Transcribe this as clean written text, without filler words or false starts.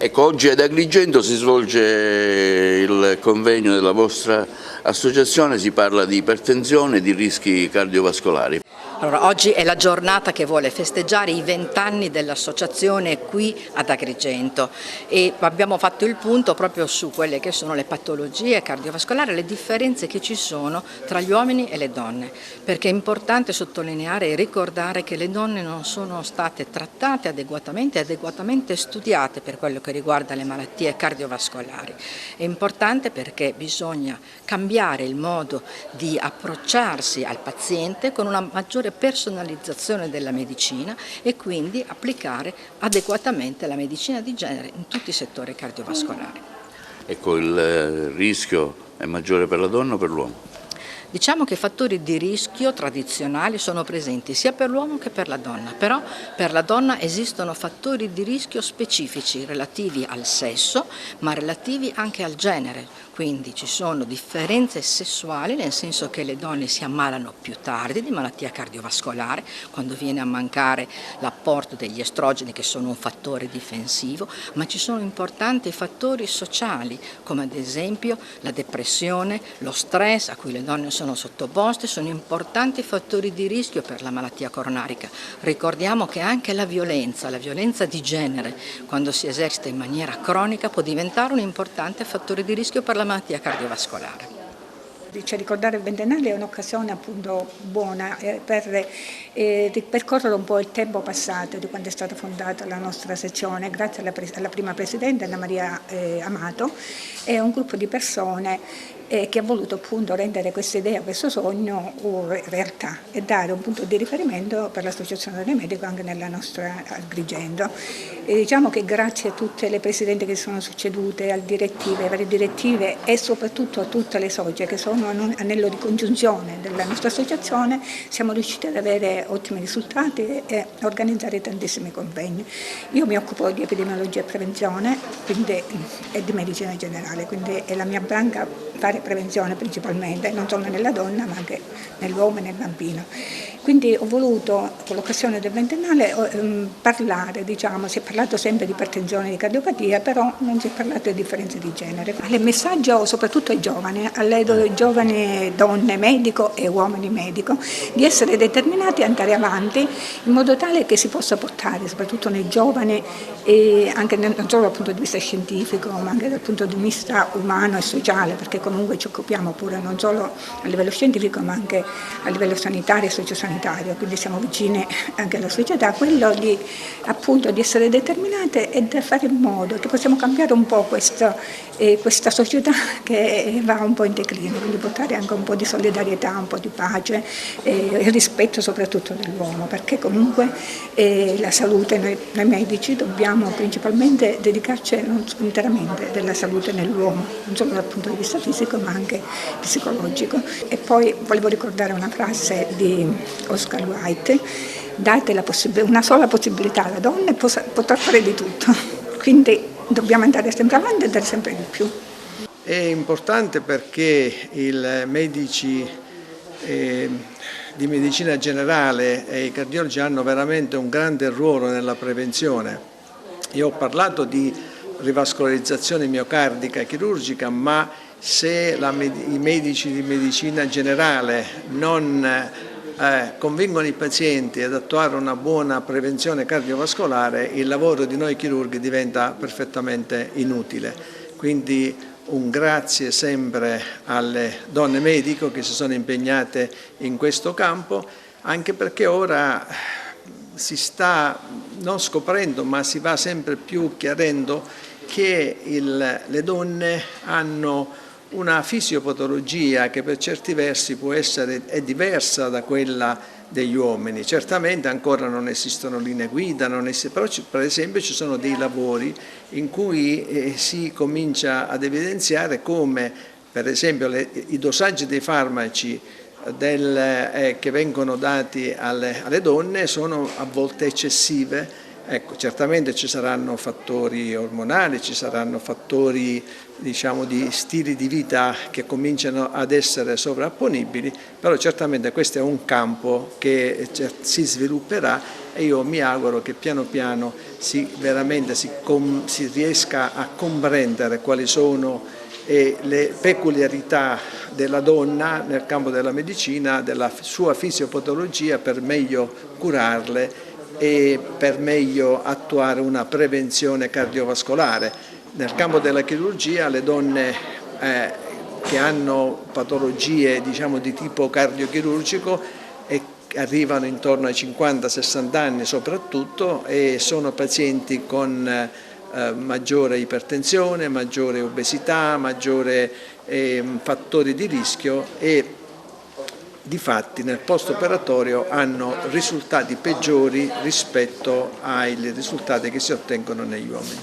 Ecco, oggi ad Agrigento si svolge il convegno della vostra associazione, si parla di ipertensione e di rischi cardiovascolari. Allora, oggi è la giornata che vuole festeggiare i 20 anni dell'associazione qui ad Agrigento e abbiamo fatto il punto proprio su quelle che sono le patologie cardiovascolari, le differenze che ci sono tra gli uomini e le donne, perché è importante sottolineare e ricordare che le donne non sono state trattate adeguatamente studiate per quello che riguarda le malattie cardiovascolari. È importante perché bisogna cambiare il modo di approcciarsi al paziente con una maggiore personalizzazione della medicina e quindi applicare adeguatamente la medicina di genere in tutti i settori cardiovascolari. Ecco, il rischio è maggiore per la donna o per l'uomo? Diciamo che i fattori di rischio tradizionali sono presenti sia per l'uomo che per la donna, però per la donna esistono fattori di rischio specifici relativi al sesso, ma relativi anche al genere. Quindi ci sono differenze sessuali, nel senso che le donne si ammalano più tardi di malattia cardiovascolare, quando viene a mancare l'apporto degli estrogeni che sono un fattore difensivo, ma ci sono importanti fattori sociali, come ad esempio la depressione, lo stress a cui le donne sono sottoposte, sono importanti fattori di rischio per la malattia coronarica. Ricordiamo che anche la violenza di genere, quando si esercita in maniera cronica, può diventare un importante fattore di rischio per la malattia cardiovascolare. Ricordare il ventennale è un'occasione appunto buona per ripercorrere un po' il tempo passato di quando è stata fondata la nostra sezione, grazie alla prima presidente Anna Maria Amato e un gruppo di persone che ha voluto appunto rendere questa idea, questo sogno realtà e dare un punto di riferimento per l'associazione delle mediche anche nella nostra Agrigento. E diciamo che grazie a tutte le presidenti che sono succedute, alle varie direttive e soprattutto a tutte le socie che sono anello di congiunzione della nostra associazione, siamo riusciti ad avere ottimi risultati e organizzare tantissimi convegni. Io mi occupo di epidemiologia e prevenzione e di medicina generale, quindi è la mia branca fare prevenzione principalmente, non solo nella donna ma anche nell'uomo e nel bambino. Quindi ho voluto, con l'occasione del ventennale, parlare, si è parlato sempre di ipertensione e di cardiopatia, però non si è parlato di differenze di genere. Il messaggio soprattutto ai giovani, alle giovani donne medico e uomini medico, di essere determinati ad andare avanti in modo tale che si possa portare, soprattutto nei giovani, e anche non solo dal punto di vista scientifico, ma anche dal punto di vista umano e sociale, perché comunque ci occupiamo pure non solo a livello scientifico, ma anche a livello sanitario e sociosanitario, quindi siamo vicini anche alla società, quello di essere determinate e di fare in modo che possiamo cambiare un po' questa società che va un po' in declino, quindi portare anche un po' di solidarietà, un po' di pace e rispetto soprattutto dell'uomo, perché comunque la salute, noi medici dobbiamo principalmente dedicarci interamente della salute nell'uomo, non solo dal punto di vista fisico ma anche psicologico. E poi volevo ricordare una frase di Oscar Wilde: date una sola possibilità alla donna e potrà fare di tutto, quindi dobbiamo andare sempre avanti e dare sempre di più. È importante perché i medici di medicina generale e i cardiologi hanno veramente un grande ruolo nella prevenzione. Io ho parlato di rivascolarizzazione miocardica chirurgica, ma se i medici di medicina generale non convincono i pazienti ad attuare una buona prevenzione cardiovascolare, il lavoro di noi chirurghi diventa perfettamente inutile. Quindi un grazie sempre alle donne medico che si sono impegnate in questo campo, anche perché ora si sta non scoprendo, ma si va sempre più chiarendo che le donne hanno una fisiopatologia che per certi versi è diversa da quella degli uomini. Certamente ancora non esistono linee guida, però per esempio ci sono dei lavori in cui si comincia ad evidenziare come per esempio i dosaggi dei farmaci che vengono dati alle donne sono a volte eccessive Ecco, certamente ci saranno fattori ormonali, ci saranno fattori diciamo, di stili di vita che cominciano ad essere sovrapponibili, però certamente questo è un campo che si svilupperà e io mi auguro che piano piano si riesca a comprendere quali sono le peculiarità della donna nel campo della medicina, della sua fisiopatologia per meglio curarle e per meglio attuare una prevenzione cardiovascolare. Nel campo della chirurgia le donne che hanno patologie diciamo, di tipo cardiochirurgico arrivano intorno ai 50-60 anni soprattutto e sono pazienti con maggiore ipertensione, maggiore obesità, maggiore fattori di rischio e difatti nel post-operatorio hanno risultati peggiori rispetto ai risultati che si ottengono negli uomini.